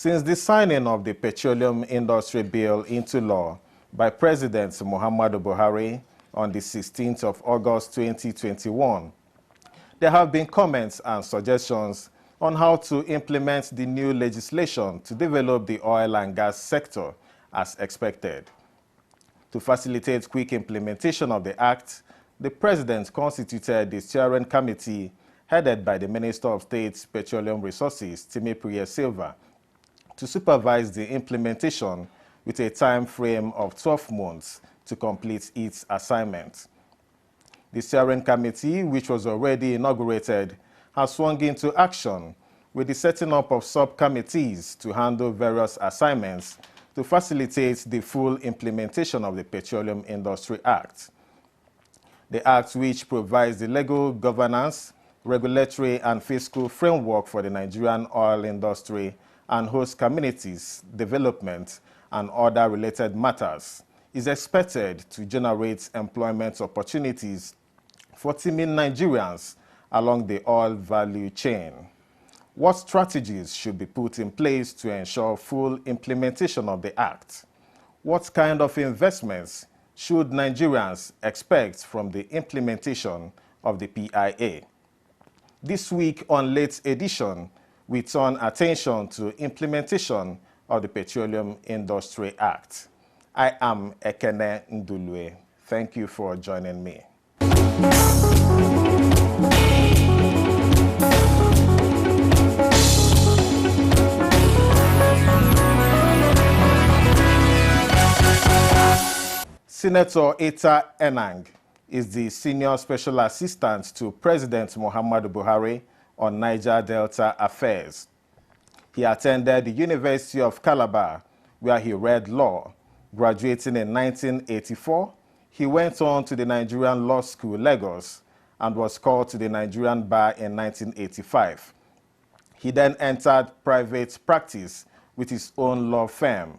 Since the signing of the Petroleum Industry Bill into law by President Muhammadu Buhari on the 16th of August 2021, there have been comments and suggestions on how to implement the new legislation to develop the oil and gas sector as expected. To facilitate quick implementation of the Act, the President constituted the steering committee headed by the Minister of State Petroleum Resources, PIA Silva, to supervise the implementation with a time frame of 12 months to complete its assignment. The steering committee, which was already inaugurated, has swung into action with the setting up of subcommittees to handle various assignments to facilitate the full implementation of the Petroleum Industry Act. The Act, which provides the legal governance, regulatory and fiscal framework for the Nigerian oil industry and host communities, development, and other related matters, is expected to generate employment opportunities for teeming Nigerians along the oil value chain. What strategies should be put in place to ensure full implementation of the Act? What kind of investments should Nigerians expect from the implementation of the PIA? This week on Late Edition, we turn attention to implementation of the Petroleum Industry Act. I am Ekene Ndulue. Thank you for joining me. Senator Etta Enang is the Senior Special Assistant to President Muhammadu Buhari on Niger Delta affairs. He attended the University of Calabar, where he read law. Graduating in 1984, he went on to the Nigerian Law School, Lagos, and was called to the Nigerian Bar in 1985. He then entered private practice with his own law firm.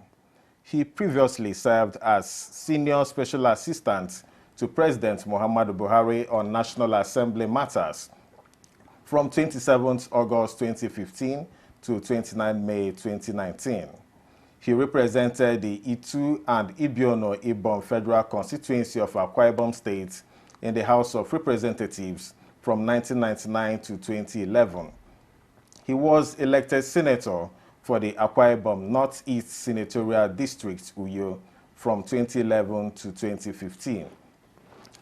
He previously served as Senior Special Assistant to President Muhammadu Buhari on National Assembly matters from 27 August 2015 to 29 May 2019. He represented the Itu and Ibiono-Ibom Federal Constituency of Akwa Ibom State in the House of Representatives from 1999 to 2011. He was elected senator for the Akwa Ibom Northeast Senatorial District, Uyo, from 2011 to 2015.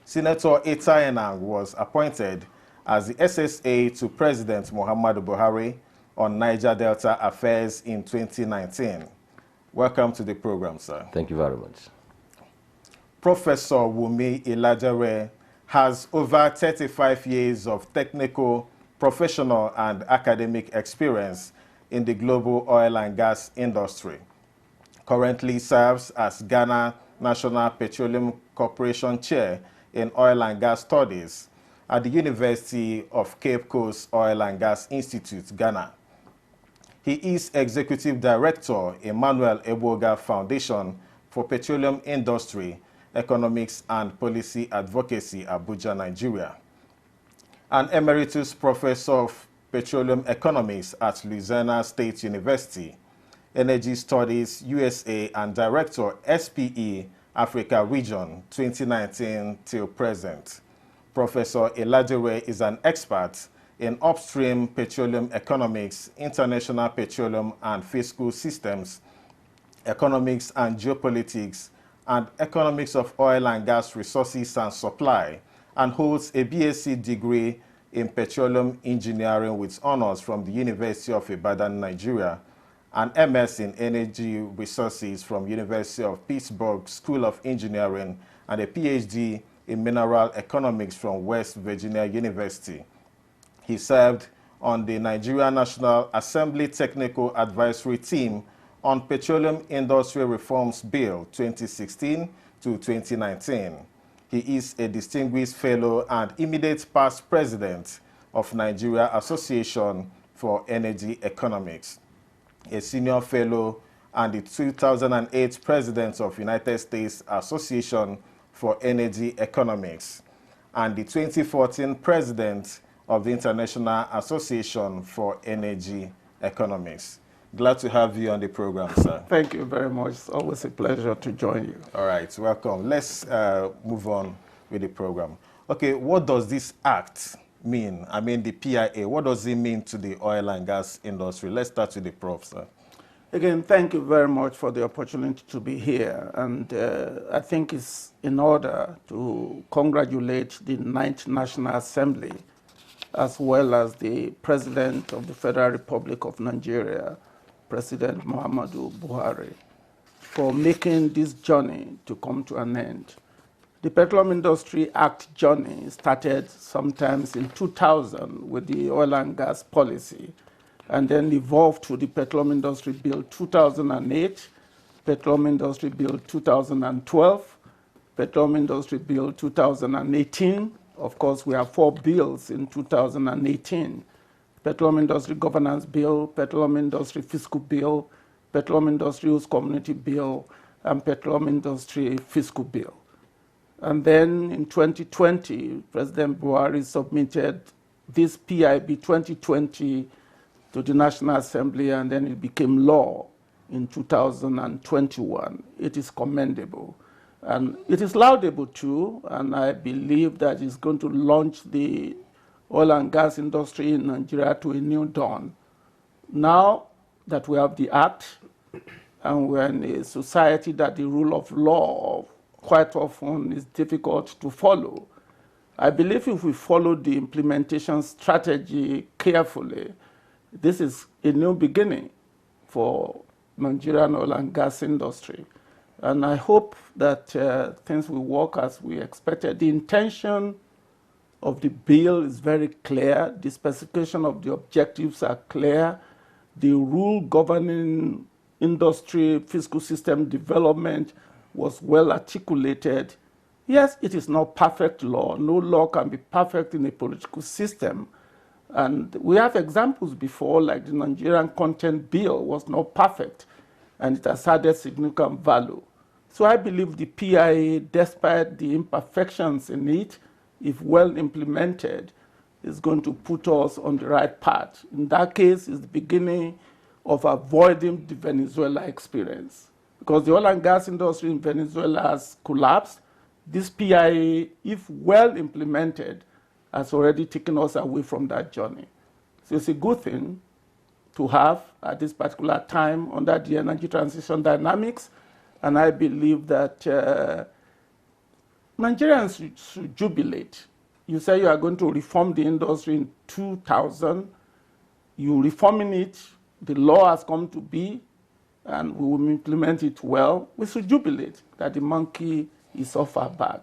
Senator Etta Enang was appointed as the SSA to President Muhammadu Buhari on Niger Delta affairs in 2019. Welcome to the program, sir. Thank you very much. Professor Wumi Ilajare has over 35 years of technical, professional, and academic experience in the global oil and gas industry. Currently serves as Ghana National Petroleum Corporation Chair in Oil and Gas Studies at the University of Cape Coast Oil and Gas Institute, Ghana. He is Executive Director, Emmanuel Eboga Foundation for Petroleum Industry, Economics and Policy Advocacy, Abuja, Nigeria. An Emeritus Professor of Petroleum Economics at Louisiana State University, Energy Studies USA, and Director, SPE Africa Region, 2019 till present. Professor Ilajare is an expert in upstream petroleum economics, international petroleum and fiscal systems, economics and geopolitics, and economics of oil and gas resources and supply, and holds a BSc degree in petroleum engineering with honors from the University of Ibadan, Nigeria, an MS in energy resources from University of Pittsburgh School of Engineering, and a PhD in mineral economics from West Virginia University. He served on the Nigerian National Assembly Technical Advisory Team on Petroleum Industry Reforms Bill 2016 to 2019. He is a distinguished fellow and immediate past president of Nigeria Association for Energy Economics, a senior fellow and the 2008 president of United States Association for Energy Economics, and the 2014 president of the International Association for Energy Economics. Glad to have you on the program, sir. Thank you very much. It's always a pleasure to join you. All right, welcome. Let's move on with the program. Okay, what does this act mean? I mean, the PIA, what does it mean to the oil and gas industry? Let's start with the prof, sir. Again, thank you very much for the opportunity to be here. And I think it's in order to congratulate the 9th National Assembly, as well as the President of the Federal Republic of Nigeria, President Muhammadu Buhari, for making this journey to come to an end. The Petroleum Industry Act journey started sometimes in 2000 with the oil and gas policy, and then evolved to the Petroleum Industry Bill 2008, Petroleum Industry Bill 2012, Petroleum Industry Bill 2018. Of course, we have 4 bills in 2018. Petroleum Industry Governance Bill, Petroleum Industry Fiscal Bill, Petroleum Industry Host Community Bill, and Petroleum Industry Fiscal Bill. And then in 2020, President Buhari submitted this PIB 2020 to the National Assembly, and then it became law in 2021. It is commendable. And it is laudable too, and I believe that it's going to launch the oil and gas industry in Nigeria to a new dawn. Now that we have the Act, and we're in a society that the rule of law quite often is difficult to follow, I believe if we follow the implementation strategy carefully, this is a new beginning for Nigerian oil and gas industry. And I hope that things will work as we expected. The intention of the bill is very clear. The specification of the objectives are clear. The rule governing industry fiscal system development was well articulated. Yes, it is not perfect law. No law can be perfect in a political system. And we have examples before, like the Nigerian Content Bill was not perfect, and it has added significant value. So I believe the PIA, despite the imperfections in it, if well implemented, is going to put us on the right path. In that case, it's the beginning of avoiding the Venezuela experience. Because the oil and gas industry in Venezuela has collapsed. This PIA, if well implemented, has already taken us away from that journey. So it's a good thing to have at this particular time under the energy transition dynamics. And I believe that Nigerians should jubilate. You say you are going to reform the industry in 2000. You're reforming it. The law has come to be, and we will implement it well. We should jubilate that the monkey is off our back.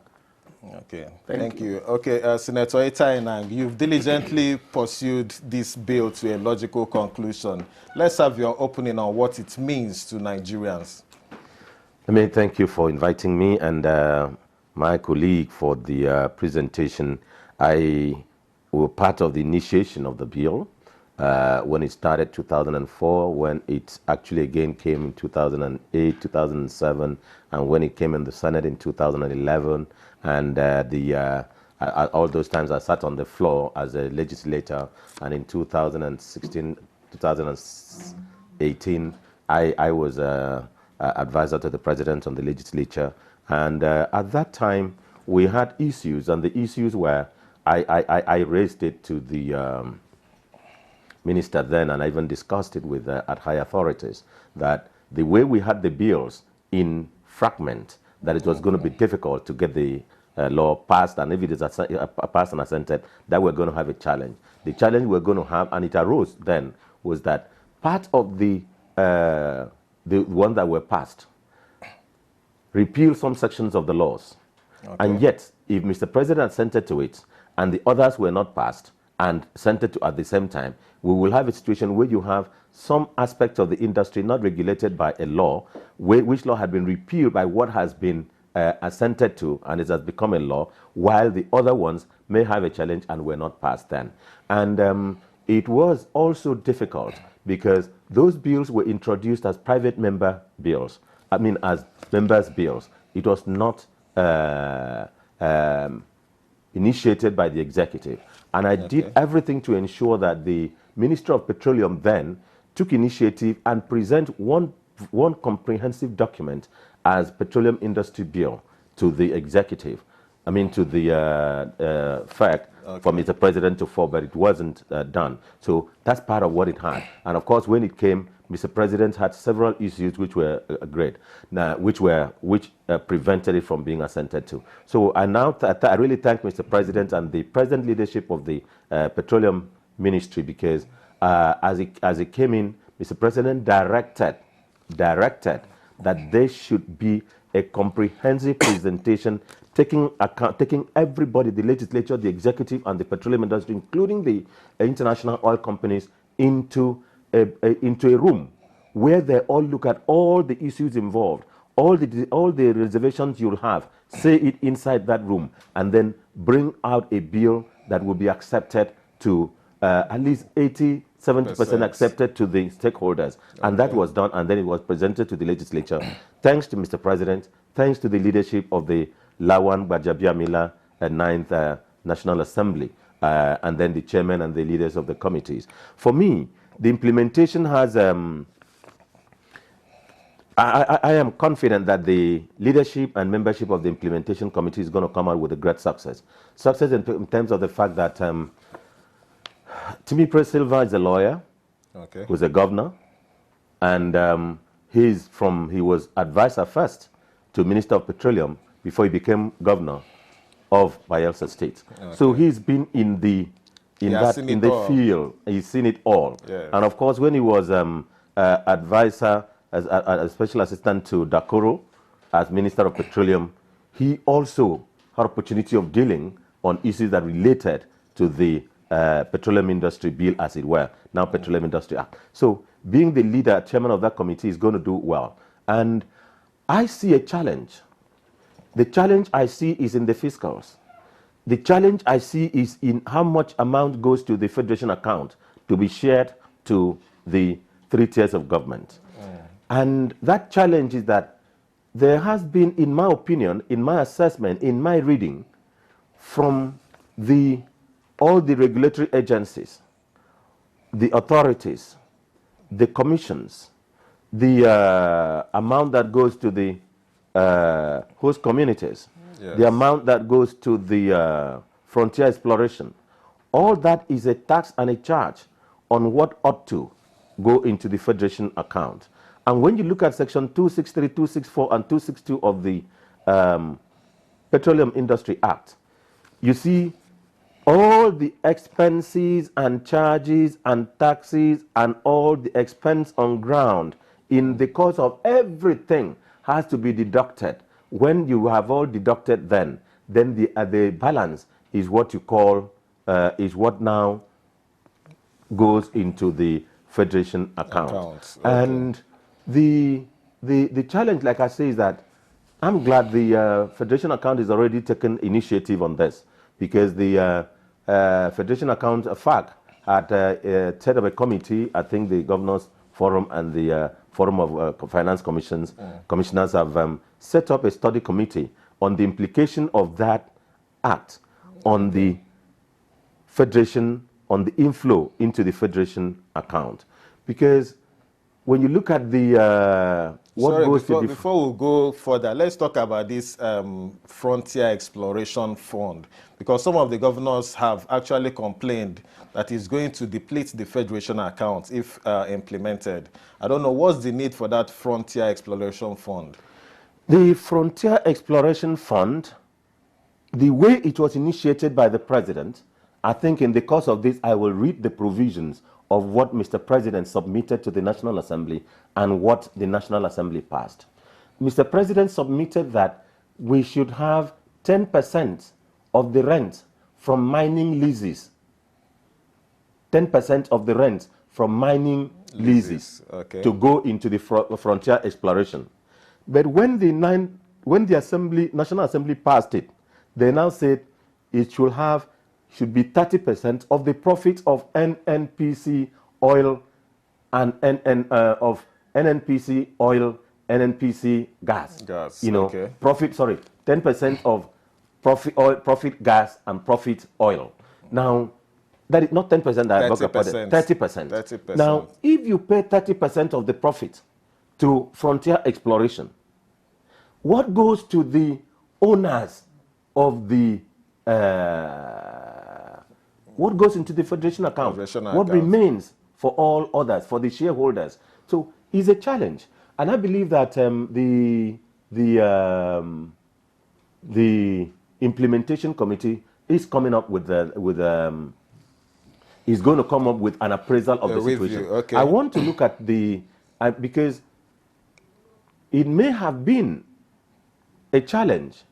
Okay, thank you. Okay, Senator Etainang, you've diligently pursued this bill to a logical conclusion. Let's have your opening on what it means to Nigerians. Thank you for inviting me and my colleague for the presentation. I was part of the initiation of the bill when it started 2004, when it actually again came in 2008, 2007, and when it came in the Senate in 2011. And all those times I sat on the floor as a legislator, and in 2016, 2018, I was advisor to the president on the legislature. And at that time, we had issues, and the issues were, I raised it to the minister then, and I even discussed it with at high authorities, that the way we had the bills in fragment, that it was going to be difficult to get the law passed, and if it is passed and assented, that we're going to have a challenge. The challenge we're going to have, and it arose then, was that part of the one that were passed repeal some sections of the laws. Okay. And yet, if Mr. President assented to it, and the others were not passed, and sent it to at the same time, we will have a situation where you have some aspects of the industry not regulated by a law, which law had been repealed by what has been assented to, and it has become a law, while the other ones may have a challenge and were not passed then. And it was also difficult because those bills were introduced as private member bills, as members' bills. It was not initiated by the executive. And I did everything to ensure that the Ministry of Petroleum then took initiative and present one comprehensive document as Petroleum Industry Bill to the executive, I mean to the FEC, for Mr. President to fall, but it wasn't done. So that's part of what it had. And of course, when it came, Mr. President had several issues which were great, which prevented it from being assented to. So I now I really thank Mr. President and the present leadership of the Petroleum Ministry, because as it came in, Mr. President directed that there should be a comprehensive presentation taking everybody, the legislature, the executive, and the petroleum industry, including the international oil companies, into a room where they all look at all the issues involved, all the reservations you'll have, say it inside that room, and then bring out a bill that will be accepted to at least 70% accepted to the stakeholders. And that was done, and then it was presented to the legislature. Thanks to Mr. President, thanks to the leadership of the Lawan Gbajabiamila 9th National Assembly, and then the chairman and the leaders of the committees. For me, the implementation has, I am confident that the leadership and membership of the implementation committee is going to come out with a great success. Success in terms of the fact that Timi Silva is a lawyer, who's a governor, and he was advisor first to Minister of Petroleum before he became governor of Bayelsa State. So he's been in the field. He's seen it all. Yes. And of course, when he was advisor, as a special assistant to Dakoro as Minister of Petroleum, he also had opportunity of dealing on issues that related to the Petroleum Industry Bill, as it were, now Petroleum Industry Act. So being the leader, chairman of that committee, is going to do well. And I see a challenge. The challenge I see is in the fiscals. The challenge I see is in how much amount goes to the federation account to be shared to the 3 tiers of government. And that challenge is that there has been, in my opinion, in my assessment, in my reading, from all the regulatory agencies, the authorities, the commissions, the amount that goes to the host communities, the amount that goes to the frontier exploration, all that is a tax and a charge on what ought to go into the federation account. And when you look at section 263, 264, and 262 of the Petroleum Industry Act, you see all the expenses and charges and taxes and all the expense on ground in the course of everything has to be deducted. When you have all deducted, then the balance is what you call, is what now goes into the federation account. And the challenge, like I say, is that I'm glad the federation account is already taken initiative on this, because the federation account FAC had set up a committee. I think the Governors Forum and the Forum of Finance Commissioners have set up a study committee on the implication of that act on the federation, on the inflow into the federation account. Because when you look at the before we go further, let's talk about this Frontier Exploration Fund, because some of the governors have actually complained that it's going to deplete the federation account if implemented. I don't know, what's the need for that Frontier Exploration Fund? The Frontier Exploration Fund, the way it was initiated by the President, I think in the course of this, I will read the provisions of what Mr. President submitted to the National Assembly and what the National Assembly passed. Mr. President submitted that we should have 10% of the rent from mining leases. 10% of the rent from mining leases to go into the frontier exploration. But when the National Assembly passed it, they now said it should be 30% of the profits of NNPC oil and of NNPC oil, NNPC gas. Profit, 10% of profit gas and profit oil. Now, That is not 10%, 30%. 30%. 30%. Now, if you pay 30% of the profit to frontier exploration, what goes to the owners of the, what goes into the federation account? What remains for all others, for the shareholders? So it's a challenge. And I believe that the implementation committee is coming up with is going to come up with an appraisal of the situation. Okay. I want to look at because it may have been a challenge,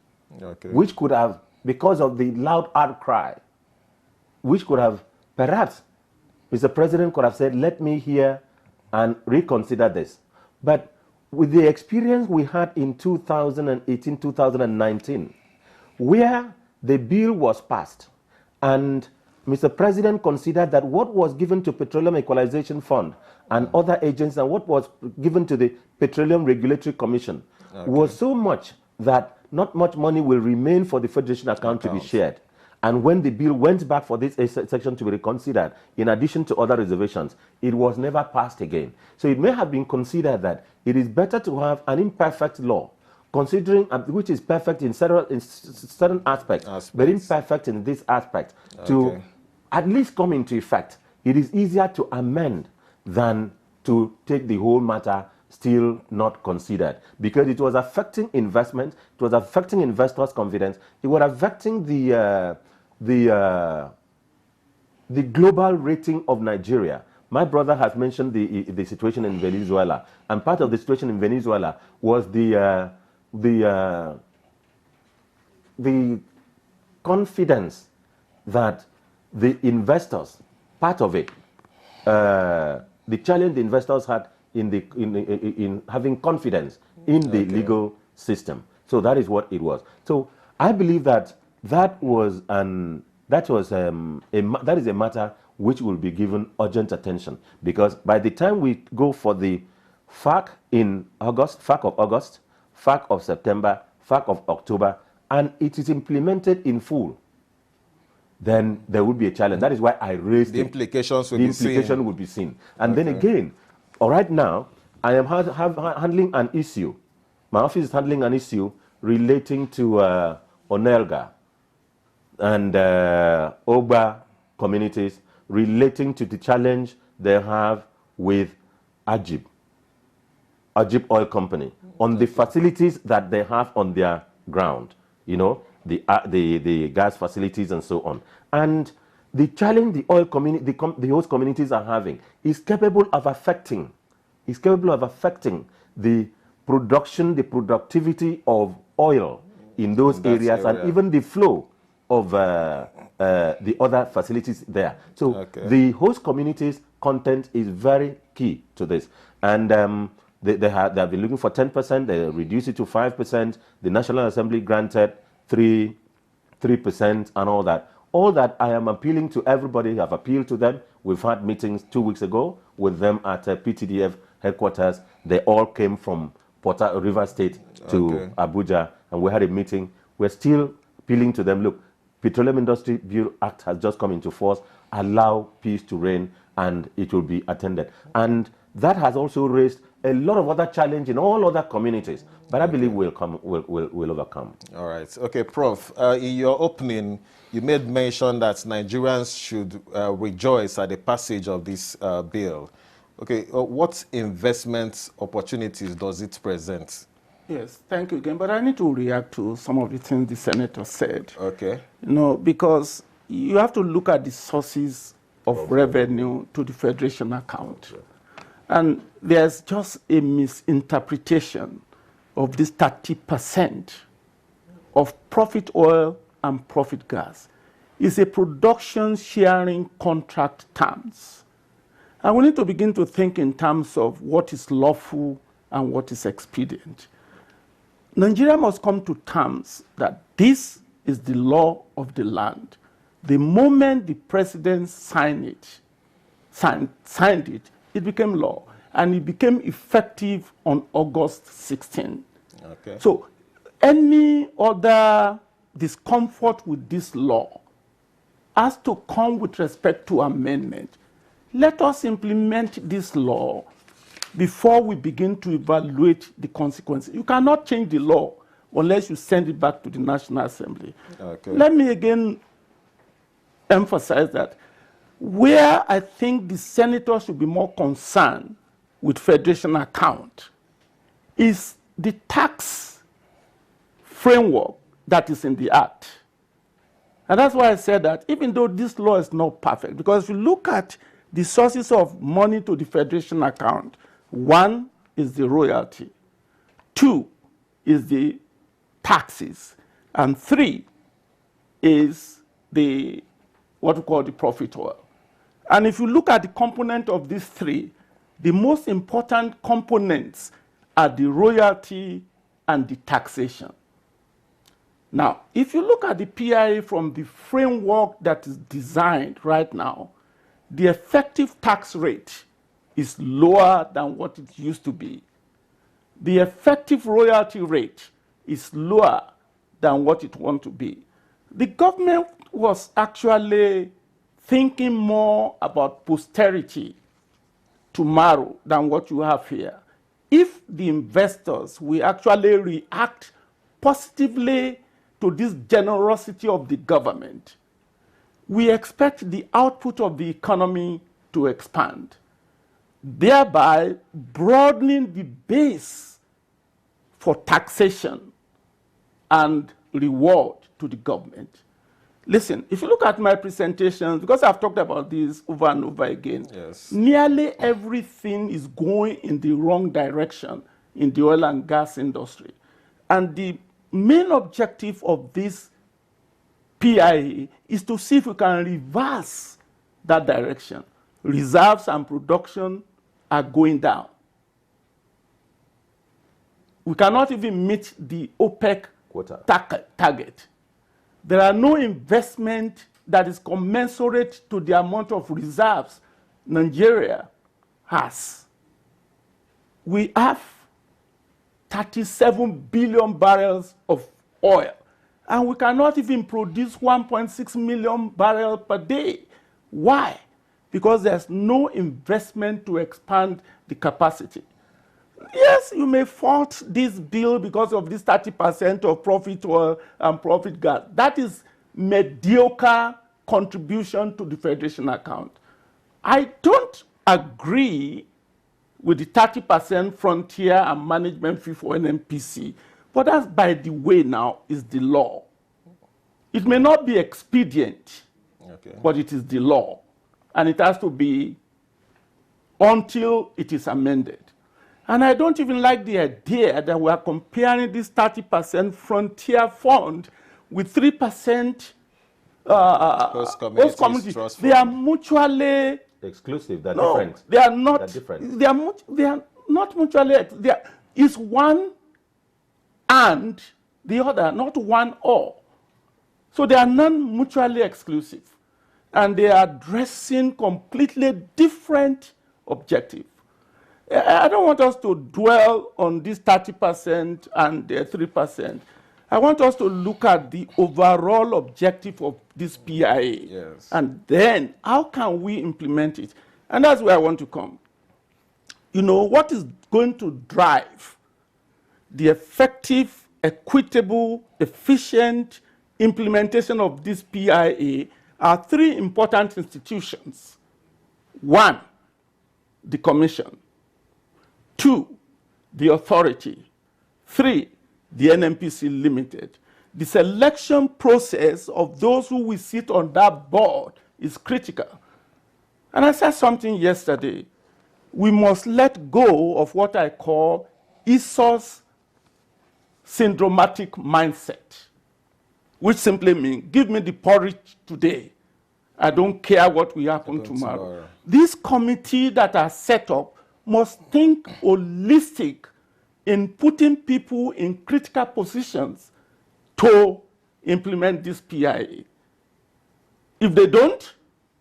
which could have, because of the loud outcry, which could have, perhaps, Mr. President could have said, let me hear and reconsider this. But with the experience we had in 2018, 2019, where the bill was passed and Mr. President considered that what was given to Petroleum Equalization Fund and other agencies and what was given to the Petroleum Regulatory Commission was so much that not much money will remain for the Federation account to be shared. And when the bill went back for this section to be reconsidered, in addition to other reservations, it was never passed again. So it may have been considered that it is better to have an imperfect law, considering which is perfect in certain aspects, but imperfect in this aspect, to at least come into effect. It is easier to amend than to take the whole matter still not considered, because it was affecting investment, it was affecting investors' confidence, it was affecting the global rating of Nigeria. My brother has mentioned the situation in Venezuela, and part of the situation in Venezuela was the confidence that the investors, part of it, the challenge the investors had in having confidence in the legal system. So that is what it was. So I believe that that is a matter which will be given urgent attention, because by the time we go for the FAC in August, FAC of August, FAC of September, FAC of October, and it is implemented in full, then there will be a challenge. That is why I raised the implications. The implication would be seen. And then again, right now, I am handling an issue. My office is handling an issue relating to Onelga and Oba communities, relating to the challenge they have with Ajib Oil Company, on the facilities that they have on their ground, you know, the gas facilities and so on. And the challenge the oil community, the host communities are having is capable of affecting the production, the productivity of oil in those areas, and even the flow of the other facilities there. So the host communities' content is very key to this. And they have been looking for 10%, they reduced it to 5%. The National Assembly granted 3% and all that. All that I am appealing to everybody. I've appealed to them. We've had meetings 2 weeks ago with them at PTDF headquarters. They all came from River State to Abuja, and we had a meeting. We're still appealing to them. Look, Petroleum Industry Bill Act has just come into force. Allow peace to reign, and it will be attended. And that has also raised a lot of other challenges in all other communities, but I believe we'll overcome. All right. Okay, Prof. In your opening, you made mention that Nigerians should rejoice at the passage of this bill. Okay, what investment opportunities does it present? Yes, thank you again. But I need to react to some of the things the senator said. Okay. You know, because you have to look at the sources of revenue to the Federation account. And there's just a misinterpretation of this 30% of profit oil and profit gas. It's a production sharing contract terms. And we need to begin to think in terms of what is lawful and what is expedient. Nigeria must come to terms that this is the law of the land. The moment the president signed it, it became law, and it became effective on August 16. Okay. So any other discomfort with this law has to come with respect to amendment. Let us implement this law before we begin to evaluate the consequences. You cannot change the law unless you send it back to the National Assembly. Okay. Let me again emphasize that where I think the senators should be more concerned with federation account is the tax framework that is in the act. And that's why I said that even though this law is not perfect, because if you look at the sources of money to the federation account, one is the royalty, two is the taxes, and three is the what we call the profit oil. And if you look at the component of these three, the most important components are the royalty and the taxation. Now, if you look at the PIA from the framework that is designed right now, the effective tax rate is lower than what it used to be. The effective royalty rate is lower than what it wants to be. The government was actually thinking more about posterity tomorrow than what you have here. If the investors will actually react positively to this generosity of the government, we expect the output of the economy to expand, thereby broadening the base for taxation and reward to the government. Listen, if you look at my presentations, because I've talked about this over and over again, yes, nearly everything is going in the wrong direction in the oil and gas industry. And the main objective of this PIA is to see if we can reverse that direction. Reserves and production are going down. We cannot even meet the OPEC target. There are no investment that is commensurate to the amount of reserves Nigeria has. We have 37 billion barrels of oil, and we cannot even produce 1.6 million barrels per day. Why? Because there's no investment to expand the capacity. Yes, you may fault this bill because of this 30% of profit oil and profit gas. That is mediocre contribution to the federation account. I don't agree with the 30% frontier and management fee for NNPC, but that's, by the way, now is the law. It may not be expedient, okay, but it is the law, and it has to be until it is amended. And I don't even like the idea that we are comparing this 30% frontier fund with 3% host communities. They are mutually exclusive. They're no, different. They are not. They're different. They are not mutually. There is one and the other, not one or. So they are non-mutually exclusive, and they are addressing completely different objectives. I don't want us to dwell on this 30% and 3%. I want us to look at the overall objective of this PIA. Yes. And then how can we implement it? And that's where I want to come. You know, what is going to drive the effective, equitable, efficient implementation of this PIA are three important institutions. One, the Commission. Two, the authority. Three, the NNPC Limited. The selection process of those who will sit on that board is critical. And I said something yesterday. We must let go of what I call ESOS syndromatic mindset, which simply means, give me the porridge today. I don't care what will happen tomorrow. This committee that are set up must think holistic in putting people in critical positions to implement this PIA. If they don't,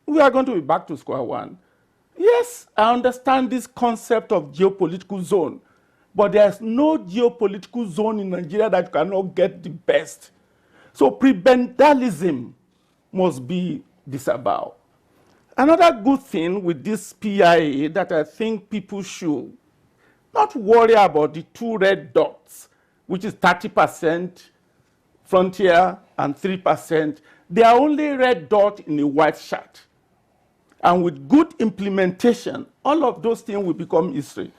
we are going to be back to square one. Yes, I understand this concept of geopolitical zone, but there's no geopolitical zone in Nigeria that cannot get the best. So prebendalism must be disavow. Another good thing with this PIA that I think people should not worry about the 2 red dots, which is 30% frontier and 3%. They are only red dot in a white shirt. And with good implementation, all of those things will become history.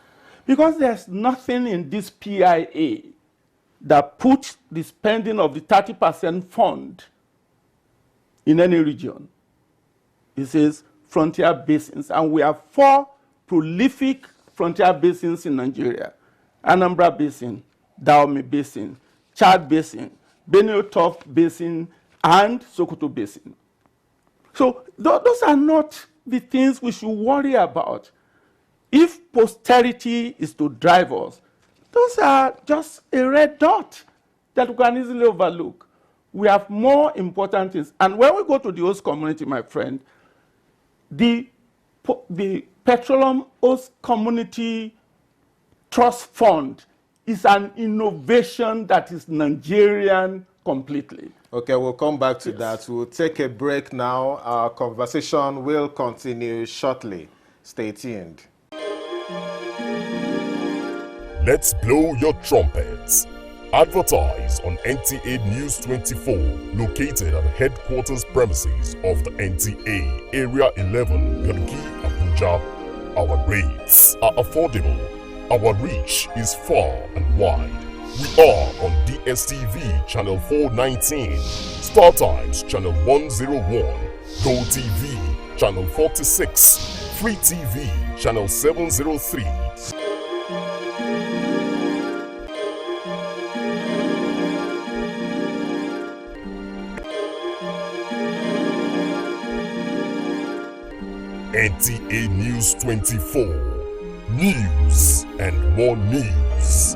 Because there's nothing in this PIA that puts the spending of the 30% fund in any region. It says frontier basins, and we have 4 prolific frontier basins in Nigeria: Anambra Basin, Dahomey Basin, Chad Basin, Benue-Top Basin, and Sokoto Basin. So those are not the things we should worry about. If posterity is to drive us, those are just a red dot that we can easily overlook. We have more important things. And when we go to the host community, my friend, the Petroleum Host Community Trust Fund is an innovation that is Nigerian completely. Okay, we'll come back to that. We'll take a break now. Our conversation will continue shortly. Stay tuned. Let's blow your trumpets. Advertise on NTA News 24, located at the headquarters premises of the NTA, Area 11, Garki, Abuja. Our rates are affordable. Our reach is far and wide. We are on DSTV Channel 419, StarTimes Channel 101, GoTV Channel 46, Free TV Channel 703. NTA News 24. News and more news.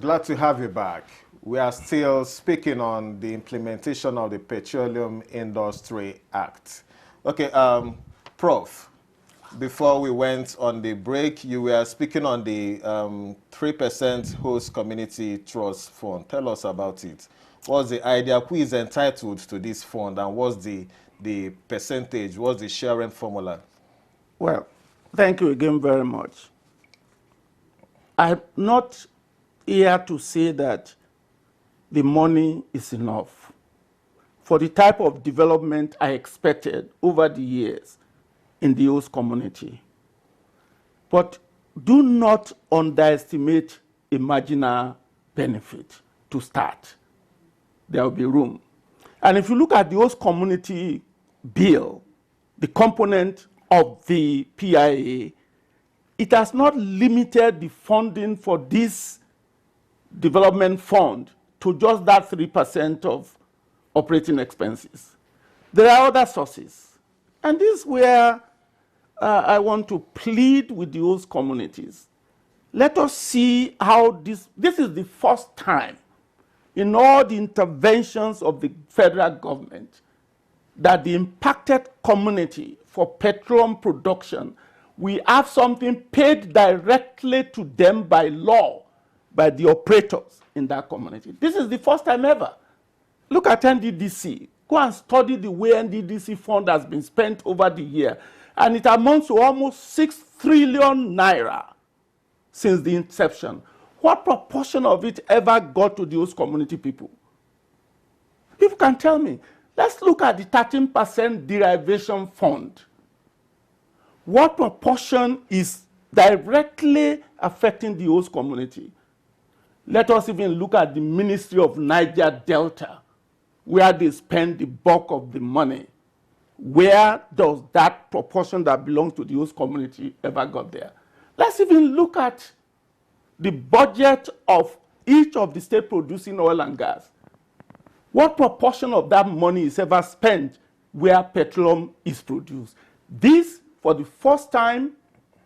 Glad to have you back. We are still speaking on the implementation of the Petroleum Industry Act. Okay, Prof, before we went on the break, you were speaking on the 3% host community trust fund. Tell us about it. What's the idea? Who is entitled to this fund, and what's the percentage? What's the sharing formula? Well, thank you again very much. I'm not here to say that the money is enough for the type of development I expected over the years in the host community. But do not underestimate a marginal benefit to start. There will be room. And if you look at the host community bill, the component of the PIA, it has not limited the funding for this development fund to just that 3% of operating expenses. There are other sources. And this is where I want to plead with the host communities. Let us see how this is the first time in all the interventions of the federal government that the impacted community for petroleum production, we have something paid directly to them by law, by the operators in that community. This is the first time ever. Look at NDDC. Go and study the way NDDC fund has been spent over the year. And it amounts to almost 6 trillion naira since the inception. What proportion of it ever got to those community people? People can tell me. Let's look at the 13% derivation fund. What proportion is directly affecting the host community? Let us even look at the Ministry of Niger Delta, where they spend the bulk of the money. Where does that proportion that belongs to the host community ever got there? Let's even look at the budget of each of the state producing oil and gas. What proportion of that money is ever spent where petroleum is produced? This, for the first time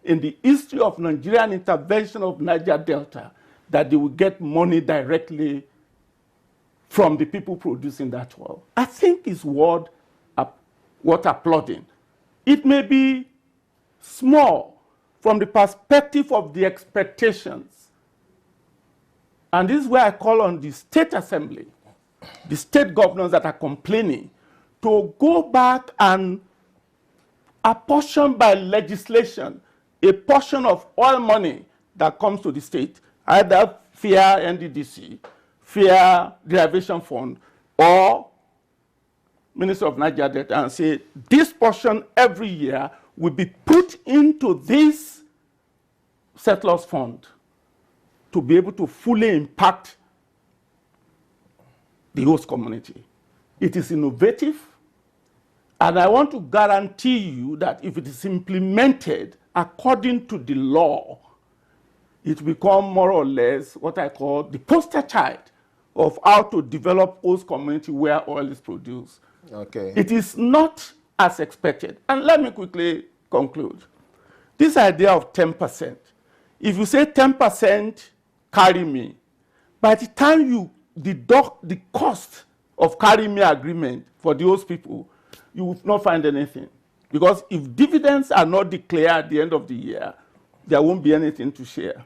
in the history of Nigerian intervention of Niger Delta, that they will get money directly from the people producing that oil. I think is worth applauding. It may be small from the perspective of the expectations. And this is where I call on the state assembly, the state governors that are complaining, to go back and apportion by legislation a portion of all money that comes to the state, either via NDDC, via derivation fund, or Minister of Nigeria Delta, and say this portion every year will be put into this settlers fund to be able to fully impact the host community. It is innovative, and I want to guarantee you that if it is implemented according to the law, it will become more or less what I call the poster child of how to develop host community where oil is produced. Okay. It is not as expected. And let me quickly conclude. This idea of 10%, if you say 10% carry me, by the time you deduct the cost of carry me agreement for those people, you will not find anything. Because if dividends are not declared at the end of the year, there won't be anything to share.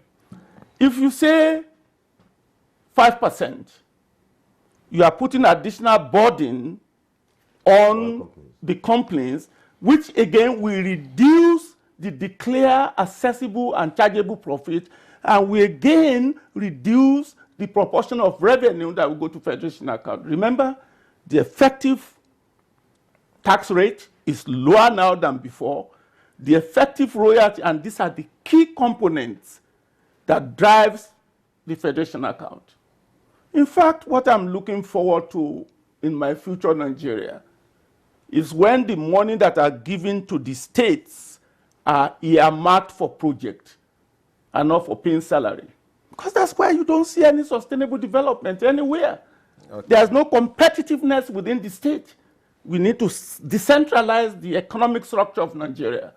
If you say 5%, you are putting additional burden on the companies, which again will reduce the declare accessible and chargeable profit, and we again reduce the proportion of revenue that will go to federation account. Remember, the effective tax rate is lower now than before. The effective royalty, and these are the key components that drives the federation account. In fact, what I'm looking forward to in my future Nigeria is when the money that are given to the states are earmarked for project and not for paying salary. Because that's why you don't see any sustainable development anywhere. Okay. There's no competitiveness within the state. We need to decentralize the economic structure of Nigeria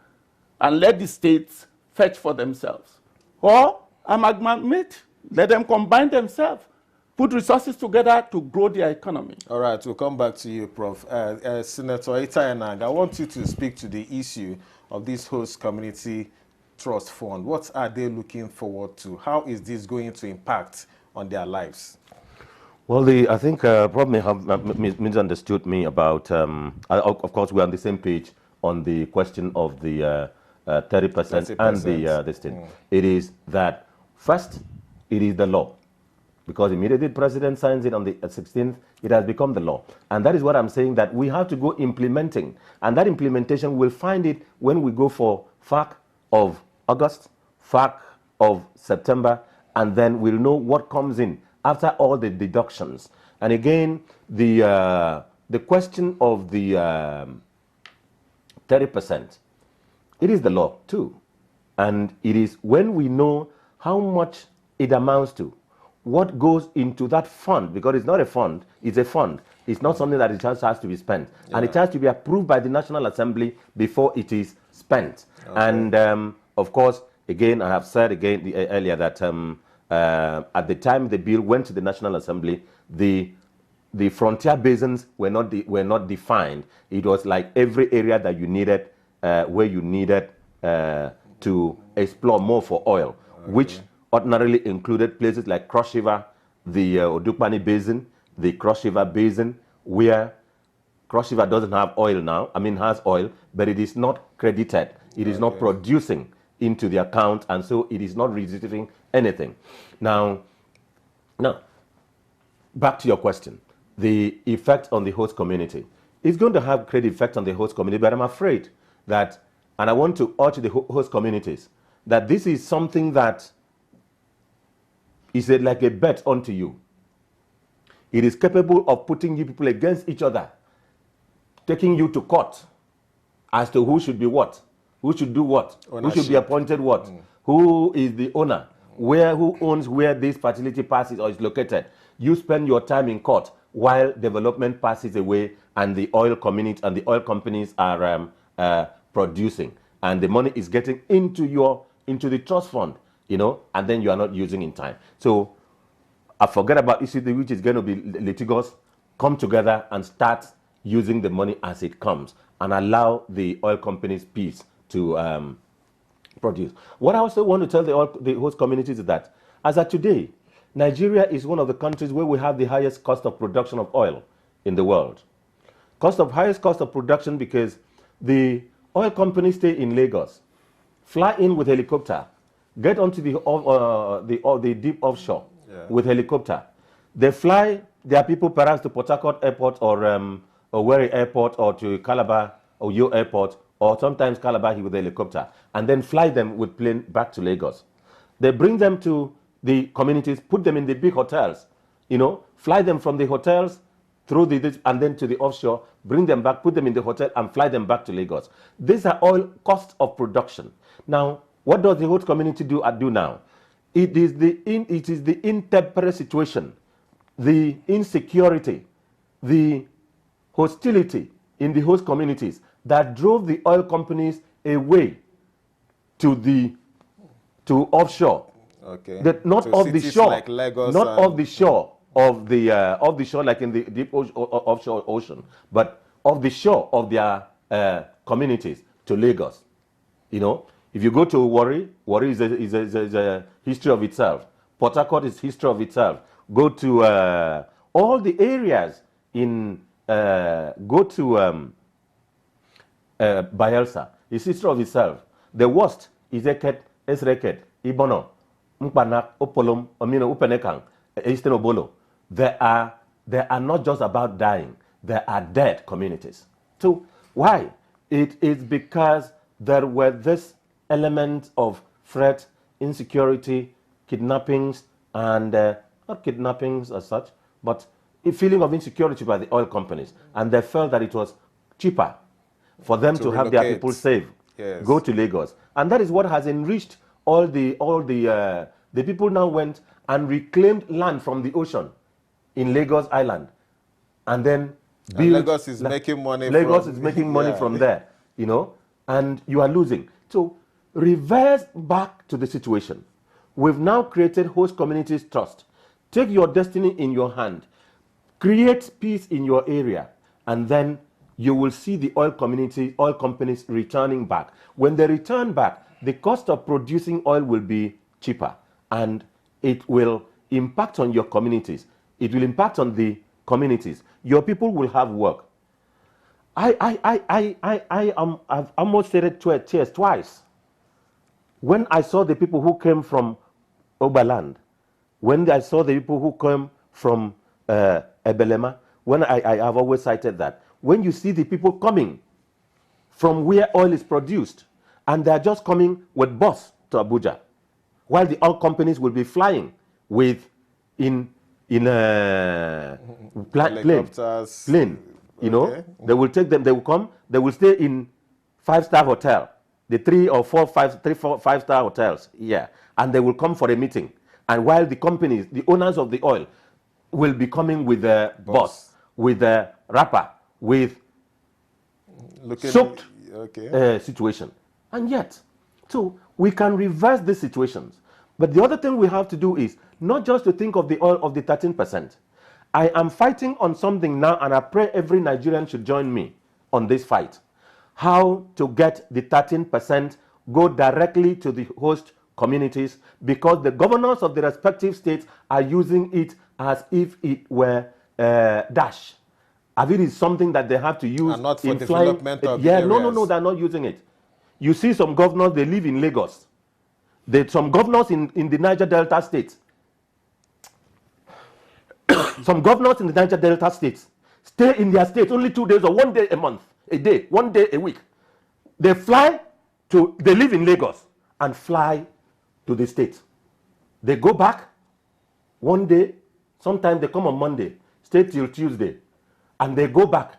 and let the states fetch for themselves. Or amalgamate, let them combine themselves, put resources together to grow their economy. All right, we'll come back to you, Prof. Senator Itayanag, I want you to speak to the issue of this host community trust fund. What are they looking forward to? How is this going to impact on their lives? Well, I think probably have misunderstood me about, of course, we're on the same page on the question of the 30% and this thing. It is that, first, it is the law. Because immediately the president signs it on the 16th, it has become the law. And that is what I'm saying, that we have to go implementing. And that implementation, we'll find it when we go for FAC of August, FAC of September, and then we'll know what comes in after all the deductions. And again, the question of the 30%, it is the law too. And it is when we know how much it amounts to, what goes into that fund, because it's not a fund, it's a fund. It's not something that it just has to be spent. Yeah. And it has to be approved by the National Assembly before it is spent. Okay. And of course, again, I have said again earlier that at the time the bill went to the National Assembly, the frontier basins were not defined. It was like every area that you needed, where you needed to explore more for oil, okay, which ordinarily included places like Cross River, the Odukpani Basin, the Cross River Basin, where Cross River doesn't have oil now. I mean, has oil, but it is not credited. It is not producing into the account, and so it is not receiving anything. Now, back to your question. The effect on the host community. It's going to have great effect on the host community, but I'm afraid that, and I want to urge the host communities, that this is something that is like a bet onto you. It is capable of putting you people against each other, taking you to court as to who should be what, who should do what, ownership, who should be appointed what, who is the owner, who owns where this facility passes or is located. You spend your time in court while development passes away and the oil community and the oil companies are producing, and the money is getting into the trust fund, you know, and then you are not using in time. So I forget about issue which is going to be litigious. Come together and start using the money as it comes. and allow the oil companies peace to produce. What I also want to tell the host communities is that, as of today, Nigeria is one of the countries where we have the highest cost of production of oil in the world. Highest cost of production because the oil companies stay in Lagos, fly in with helicopter, get onto the deep offshore with helicopter. They fly their people perhaps to Port Harcourt Airport or Owerri Airport or to Calabar or Yo Airport, or sometimes Calabar with a helicopter, and then fly them with plane back to Lagos. They bring them to the communities, put them in the big hotels, fly them from the hotels through and then to the offshore, bring them back, put them in the hotel, and fly them back to Lagos. These are all costs of production. Now, what does the host community do now? It is the intemperate situation, the insecurity, the hostility in the host communities that drove the oil companies away to offshore. Okay. Not off the shore, like Lagos, not off the shore of the shore like in the deep offshore ocean, but off the shore of their communities to Lagos. If you go to Warri is a history of itself. Port Harcourt is history of itself. Go to all the areas in go to Bayelsa. It's history of itself. The worst is Eket, Esreket, Ibono, Mpanak, Opolom, Omino, Upenekang, Eastern Obolo. They are not just about dying. They are dead communities. So why? It is because there were this element of threat, insecurity, kidnappings, and not kidnappings as such, but a feeling of insecurity by the oil companies. And they felt that it was cheaper for them to have their people safe, go to Lagos. And that is what has enriched all the people now went and reclaimed land from the ocean in Lagos Island. And then Lagos is making money from there, and you are losing. So reverse back to the situation. We've now created host communities trust. Take your destiny in your hand. Create peace in your area, and then you will see the oil companies returning back. When they return back, the cost of producing oil will be cheaper, and it will impact on your communities. It will impact on the communities. Your people will have work. I've almost said it twice. When I saw the people who came from Oberland, when I saw the people who came from Ebelema, when I have always cited that. When you see the people coming from where oil is produced, and they're just coming with bus to Abuja, while the oil companies will be flying with plane. Okay. They will take them. They will come. They will stay in 5-star hotel, the 3 or 4 5-star hotels. Yeah, and they will come for a meeting. And while the companies, the owners of the oil, will be coming with a bus, with a wrapper, with soaked situation. And yet, so we can reverse these situations. But the other thing we have to do is not just to think of the oil of the 13%. I am fighting on something now, and I pray every Nigerian should join me on this fight. How to get the 13% go directly to the host communities, because the governors of the respective states are using it as if it were dash. As it is something that they have to use and not for in development flying. of Yeah, areas. no, they're not using it. You see some governors, they live in Lagos. Some governors in the Niger Delta states. Some governors in the Niger Delta states stay in their states only 2 days or 1 day a month, a day, 1 day a week. They live in Lagos and fly to the states. They go back 1 day, sometimes they come on Monday, stay till Tuesday, and they go back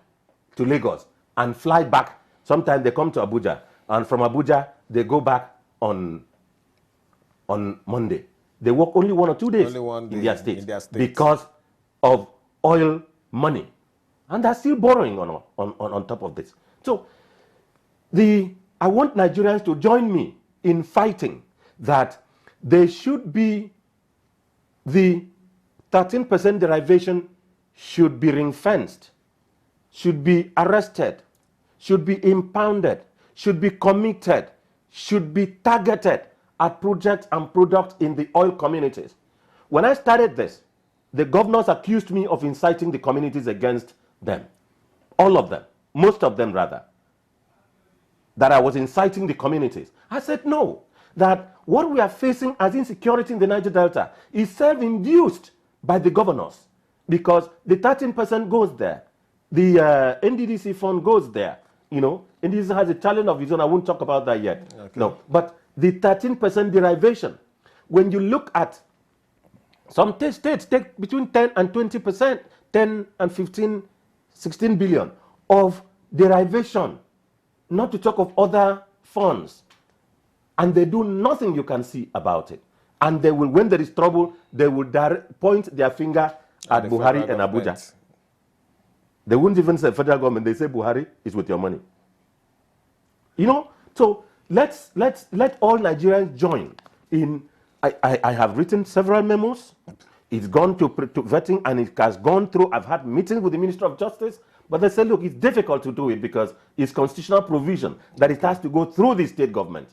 to Lagos and fly back. Sometimes they come to Abuja, and from Abuja, they go back on Monday. They work only 1 or 2 days in their states because of oil money. And they're still borrowing on top of this. So I want Nigerians to join me in fighting that there should be the 13% derivation should be ring-fenced, should be arrested, should be impounded, should be committed, should be targeted at projects and products in the oil communities. When I started this, the governors accused me of inciting the communities against them. All of them, most of them rather, that I was inciting the communities. I said no, that what we are facing as insecurity in the Niger Delta is self-induced by the governors, because the 13% goes there, the NDDC fund goes there, you know, NDDC has a challenge of its own, I won't talk about that yet. Okay. No, but the 13% derivation, when you look at some states take between 10 and 20%, 10 and 15, 16 billion of derivation, not to talk of other funds. And they do nothing you can see about it. And they will, when there is trouble, they will point their finger at Buhari and Abuja. They wouldn't even say federal government, they say Buhari is with your money. You know, so let all Nigerians join in. I have written several memos. It's gone to vetting and it has gone through. I've had meetings with the Minister of Justice, but they say, look, it's difficult to do it because it's constitutional provision that it has to go through the state government.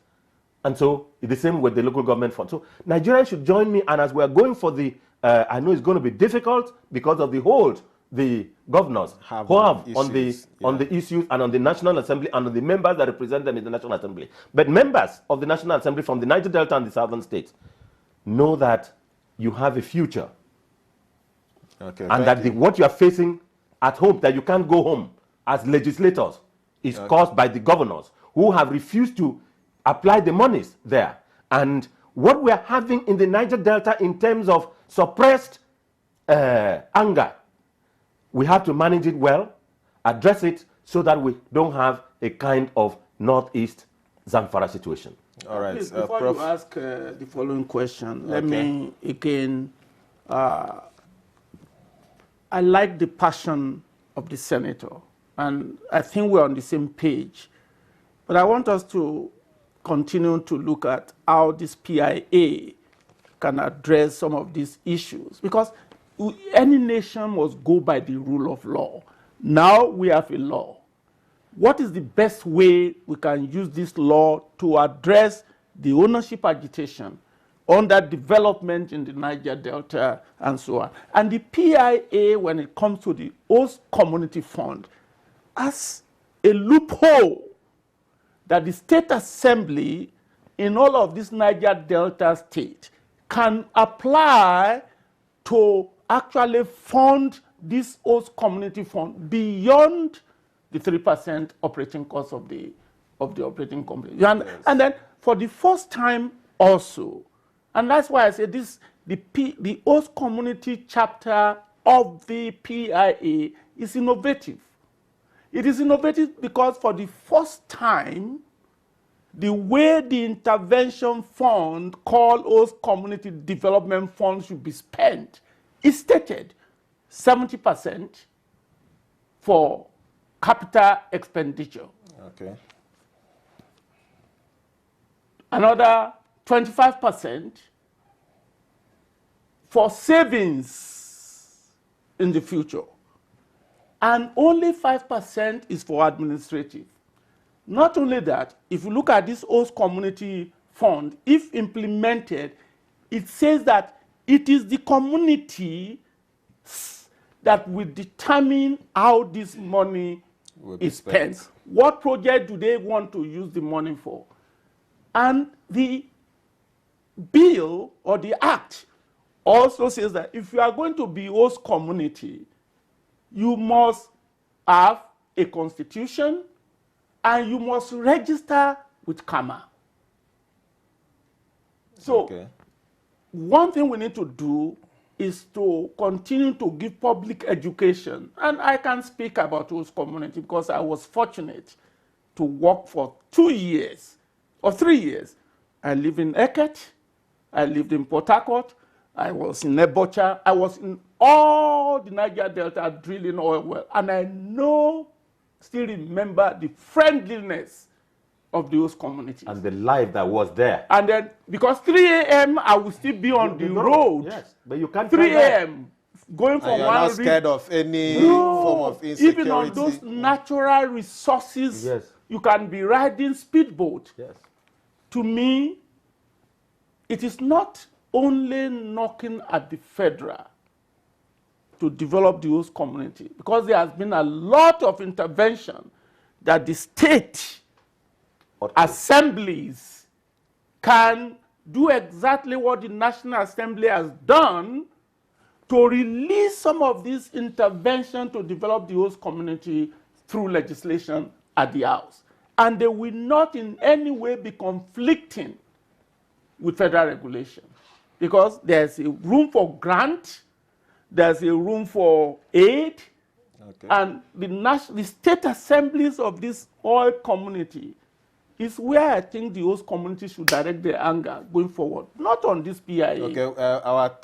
And so it's the same with the local government fund. So Nigerians should join me, and as we're going for the, I know it's going to be difficult because of the hold the governors have on the issues and on the National Assembly and on the members that represent them in the National Assembly. But members of the National Assembly from the Niger Delta and the southern states know that you have a future. Okay, and that what you are facing at home, that you can't go home as legislators, is caused by the governors who have refused to apply the monies there. And what we are having in the Niger Delta in terms of suppressed anger, we have to manage it well, address it so that we don't have a kind of Northeast Zamfara situation. All right. Please, before you ask the following question, let me again, I like the passion of the senator, and I think we're on the same page. But I want us to continue to look at how this PIA can address some of these issues, because any nation must go by the rule of law. Now we have a law. What is the best way we can use this law to address the ownership agitation, underdevelopment in the Niger Delta, and so on? And the PIA, when it comes to the host community fund, has a loophole that the state assembly in all of this Niger Delta state can apply to actually fund this host community fund beyond the 3% operating cost of the operating company. And then for the first time also, and that's why I say this, the host community chapter of the PIA is innovative. It is innovative because for the first time, the way the intervention fund called host community development fund should be spent is stated 70% for capital expenditure. Okay. Another 25% for savings in the future. And only 5% is for administrative. Not only that, if you look at this host community fund, if implemented, it says that it is the community that will determine how this money is spent. What project do they want to use the money for? And the bill or the act also says that if you are going to be host community, you must have a constitution and you must register with CAMA. So one thing we need to do is to continue to give public education. And I can speak about host community because I was fortunate to work for 2 years or 3 years. I lived in Eket, I lived in Port Harcourt, I was in Ebocha, I was in all the Niger Delta drilling oil well, and I still remember the friendliness of the host community. And the life that was there. And then, because 3 a.m. I will still be on the road. Yes, but you can't 3 a.m. going And from you're one not region. scared of any form of insecurity? Even on those natural resources, Yes. you can be riding speedboat. Yes. To me, it is not only knocking at the federal to develop the host community, because there has been a lot of intervention that the state assemblies can do exactly what the National Assembly has done to release some of this intervention to develop the host community through legislation at the House. And they will not in any way be conflicting with federal regulation, because there's a room for grant, there's a room for aid, and the state assemblies of this oil community is where I think the host community should direct their anger going forward, not on this PIA. Okay,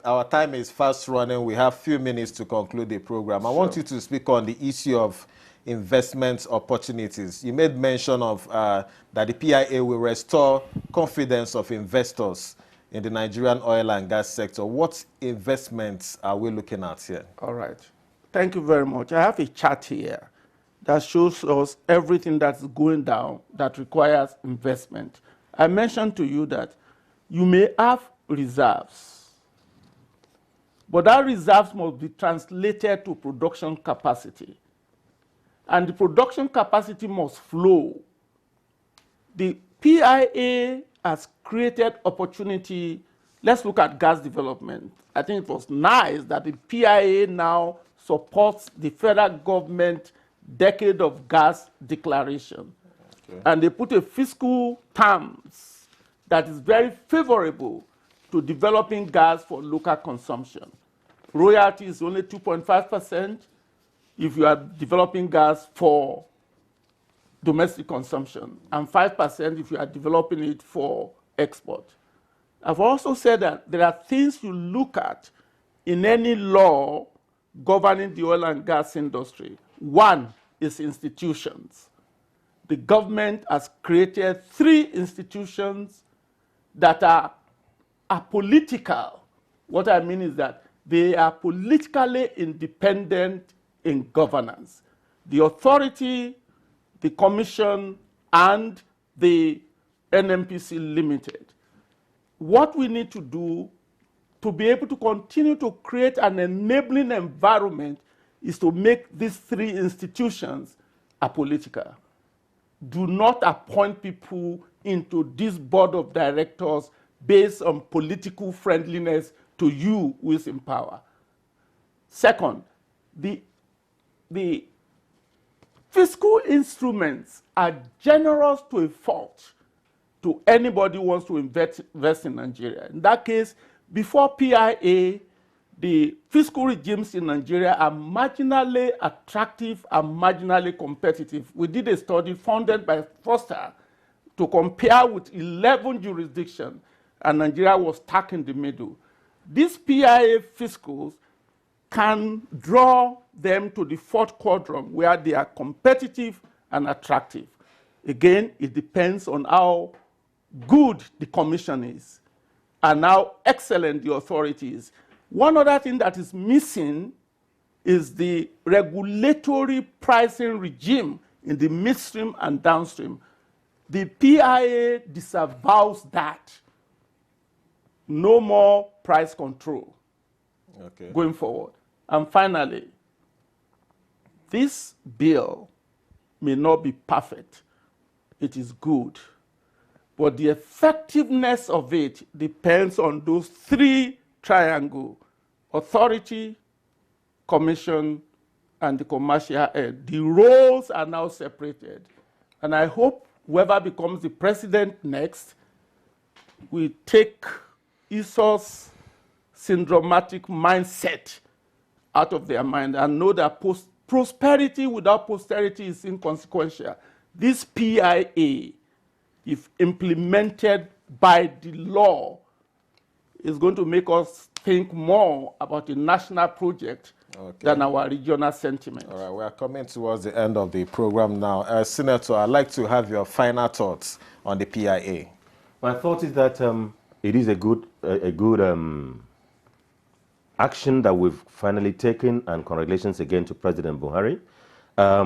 our time is fast running. We have few minutes to conclude the program. I want you to speak on the issue of investment opportunities. You made mention of that the PIA will restore confidence of investors in the Nigerian oil and gas sector. What investments are we looking at here? All right. Thank you very much. I have a chart here that shows us everything that's going down that requires investment. I mentioned to you that you may have reserves, but that reserves must be translated to production capacity. And the production capacity must flow. The PIA has created opportunity. Let's look at gas development. I think it was nice that the PIA now supports the federal government decade of gas declaration. Okay. And they put a fiscal terms that is very favorable to developing gas for local consumption. Royalty is only 2.5% if you are developing gas for domestic consumption, and 5% if you are developing it for export. I've also said that there are things you look at in any law governing the oil and gas industry. One is institutions. The government has created 3 institutions that are apolitical. What I mean is that they are politically independent in governance. The authority, the commission, and the NNPC Limited. What we need to do to be able to continue to create an enabling environment is to make these 3 institutions apolitical. Do not appoint people into this board of directors based on political friendliness to you who is in power. Second, the fiscal instruments are generous to a fault to anybody who wants to invest in Nigeria. In that case, before PIA, the fiscal regimes in Nigeria are marginally attractive and marginally competitive. We did a study funded by Foster to compare with 11 jurisdictions, and Nigeria was stuck in the middle. These PIA fiscals can draw them to the 4th quadrant where they are competitive and attractive. Again, it depends on how good the commission is and how excellent the authority is. One other thing that is missing is the regulatory pricing regime in the midstream and downstream. The PIA disavows that. No more price control going forward. And finally, this bill may not be perfect. It is good. But the effectiveness of it depends on those 3 triangles: authority, commission, and the commercial head. The roles are now separated. And I hope whoever becomes the president next will take Esau's syndromatic mindset out of their mind and know that prosperity without posterity is inconsequential. This PIA, if implemented by the law, is going to make us think more about a national project than our regional sentiment. All right, we are coming towards the end of the program now. Senator, I'd like to have your final thoughts on the PIA. My thought is that it is a good action that we've finally taken, and congratulations again to President Buhari.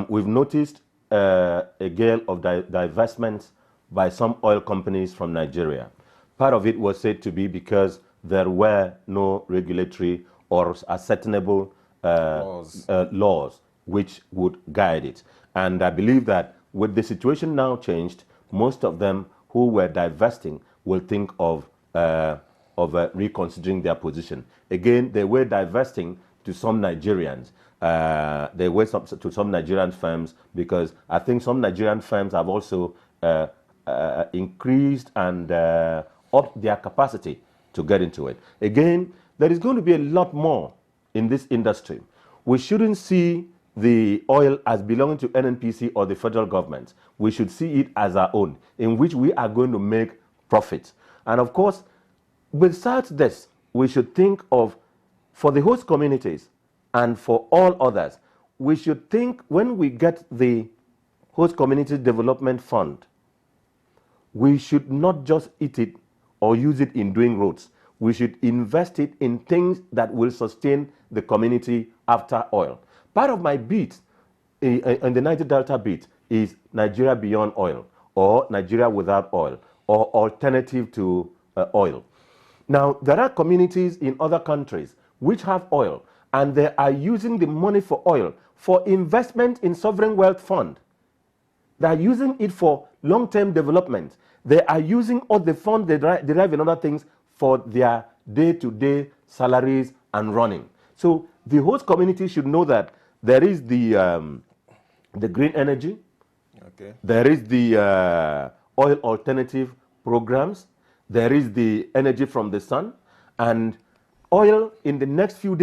We've noticed a gale of divestments by some oil companies from Nigeria. Part of it was said to be because there were no regulatory or ascertainable laws which would guide it. And I believe that with the situation now changed, most of them who were divesting will think of reconsidering their position. Again, they were divesting to some Nigerians. They were to some Nigerian firms, because I think some Nigerian firms have also increased and upped their capacity to get into it. Again, there is going to be a lot more in this industry. We shouldn't see the oil as belonging to NNPC or the federal government. We should see it as our own, in which we are going to make profit. And of course, besides this, we should think of, for the host communities and for all others, we should think, when we get the host community development fund, we should not just eat it or use it in doing roads. We should invest it in things that will sustain the community after oil. Part of my beat in the Niger Delta beat is Nigeria beyond oil, or Nigeria without oil, or alternative to oil. Now, there are communities in other countries which have oil, and they are using the money for oil for investment in sovereign wealth fund. They are using it for long-term development. They are using all the funds they derive in other things for their day-to-day salaries and running. So the host community should know that there is the green energy, there is the oil alternative programs, there is the energy from the sun, and oil in the next few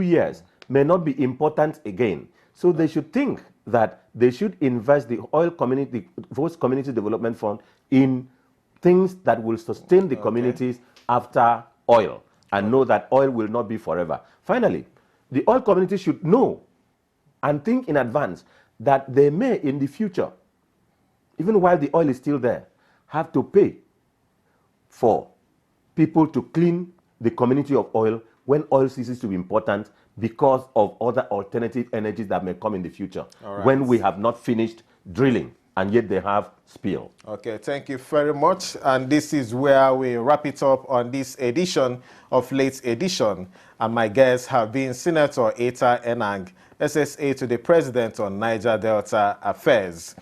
years may not be important again. So they should think that they should invest the host community development fund in things that will sustain the communities after oil, and know that oil will not be forever. Finally, the oil community should know and think in advance that they may, in the future, even while the oil is still there, have to pay for people to clean the community of oil when oil ceases to be important, because of other alternative energies that may come in the future, when we have not finished drilling and yet they have spill. Okay, thank you very much. And this is where we wrap it up on this edition of Late Edition. And my guests have been Senator Eta Enang, SSA to the President on Niger Delta Affairs.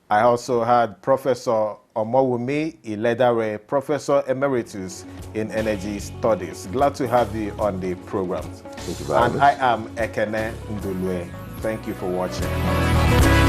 I also had Professor Omowumi Iledare, Professor Emeritus in Energy Studies. Glad to have you on the program. Thank you very much. And I am Ekene Ndulue. Thank you for watching.